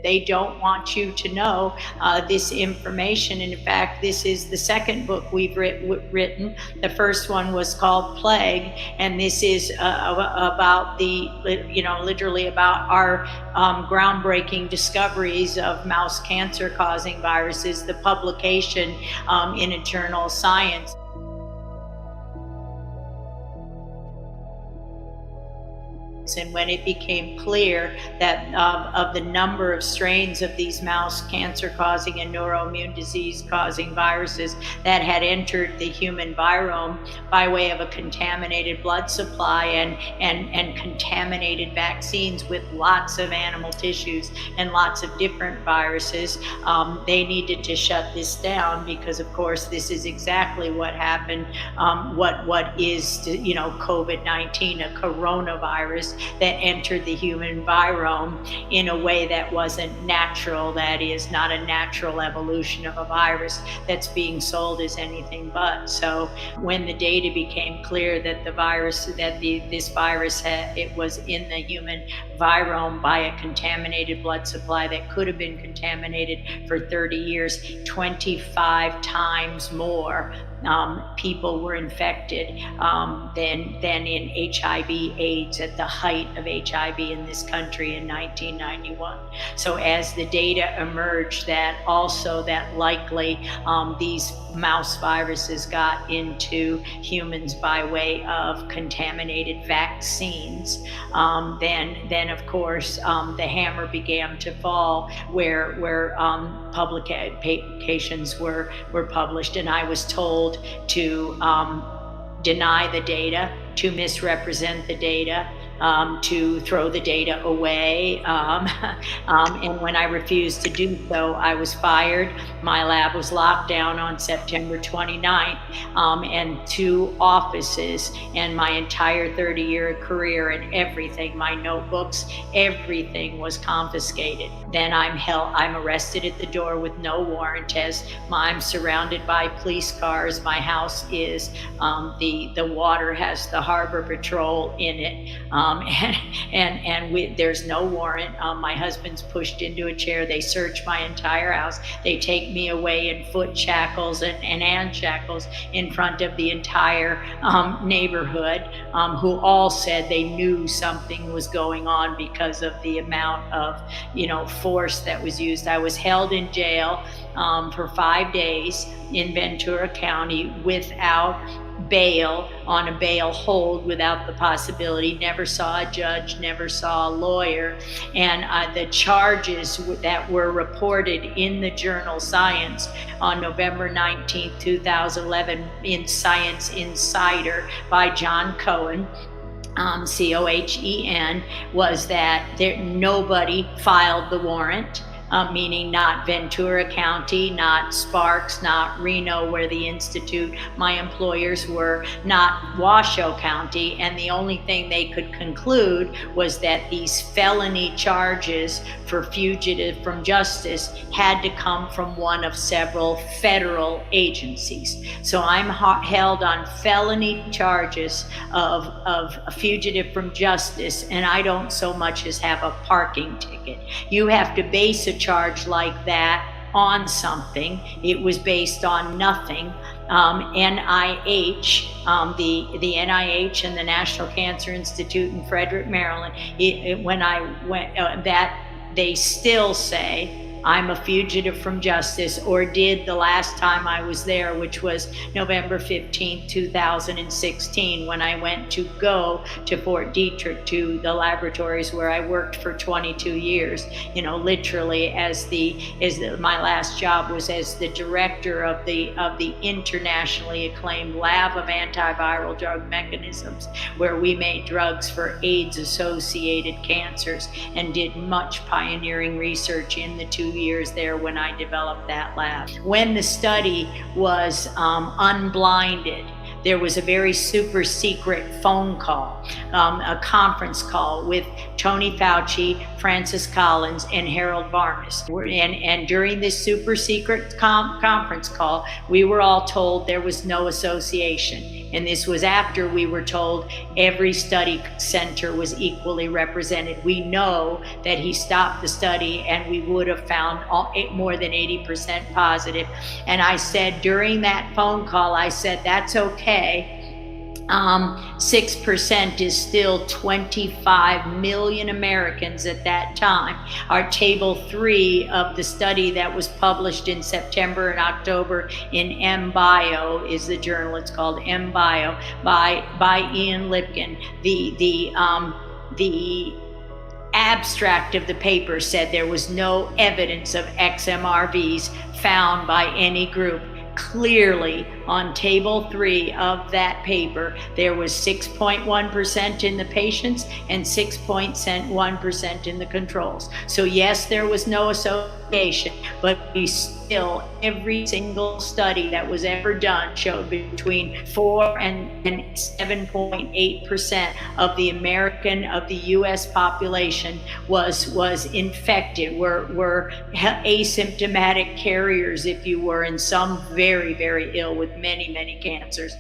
They don't want you to know this information. And in fact, this is the second book we've written. The first one was called Plague, and this is about literally about our groundbreaking discoveries of mouse cancer causing viruses, the publication in a journal Science. And when it became clear that of the number of strains of these mouse cancer causing and neuroimmune disease causing viruses that had entered the human virome by way of a contaminated blood supply and contaminated vaccines with lots of animal tissues and lots of different viruses, they needed to shut this down, because of course this is exactly what happened. What is COVID-19, a coronavirus that entered the human virome in a way that wasn't natural, that is not a natural evolution of a virus that's being sold as anything but. So when the data became clear that this virus it was in the human virome by a contaminated blood supply that could have been contaminated for 30 years, 25 times more people were infected than in HIV/AIDS at the height of HIV in this country in 1991. So as the data emerged that likely these mouse viruses got into humans by way of contaminated vaccines, then of course the hammer began to fall where publications were published, and I was told to deny the data, to misrepresent the data, to throw the data away. And when I refused to do so, I was fired. My lab was locked down on September 29th, and 2 offices and my entire 30-year career and everything, my notebooks, everything was confiscated. Then I'm arrested at the door with no warrant, as I'm surrounded by police cars. My house is, the water has the harbor patrol in it. There's no warrant. My husband's pushed into a chair. They search my entire house. They take me away in foot shackles and hand shackles in front of the entire neighborhood, who all said they knew something was going on because of the amount of force that was used. I was held in jail for 5 days in Ventura County without bail, on a bail hold, without the possibility, never saw a judge, never saw a lawyer. And the charges that were reported in the journal Science on November 19th, 2011 in Science Insider by John Cohen, Cohen, was that nobody filed the warrant. Meaning not Ventura County, not Sparks, not Reno, where the institute, my employers were, not Washoe County. And the only thing they could conclude was that these felony charges for fugitive from justice had to come from one of several federal agencies. So I'm held on felony charges of a fugitive from justice, and I don't so much as have a parking ticket. You have to base a charge like that on something. It was based on nothing. NIH, the NIH and the National Cancer Institute in Frederick, Maryland, when I went, they still say I'm a fugitive from justice, or did the last time I was there, which was November 15th, 2016, when I went to go to Fort Detrick, to the laboratories where I worked for 22 years. Literally my last job was as the director of the internationally acclaimed lab of antiviral drug mechanisms, where we made drugs for AIDS-associated cancers and did much pioneering research in the 2 years there when I developed that lab. When the study was unblinded, there was a very super secret phone call, a conference call with Tony Fauci, Francis Collins, and Harold Varmus. And during this super secret conference call, we were all told there was no association. And this was after we were told every study center was equally represented. We know that he stopped the study and we would have found more than 80% positive. And I said during that phone call, I said, that's okay. 6% is still 25 million Americans at that time. Our table 3 of the study that was published in September and October in MBio is the journal. It's called MBio by Ian Lipkin. The abstract of the paper said there was no evidence of XMRVs found by any group. Clearly, on table 3 of that paper, there was 6.1% in the patients and 6.1% in the controls. So yes, there was no association, but we still, every single study that was ever done showed between 4 and 7.8% of the US population was infected, were asymptomatic carriers, if you were, and some very, very ill with many, many cancers.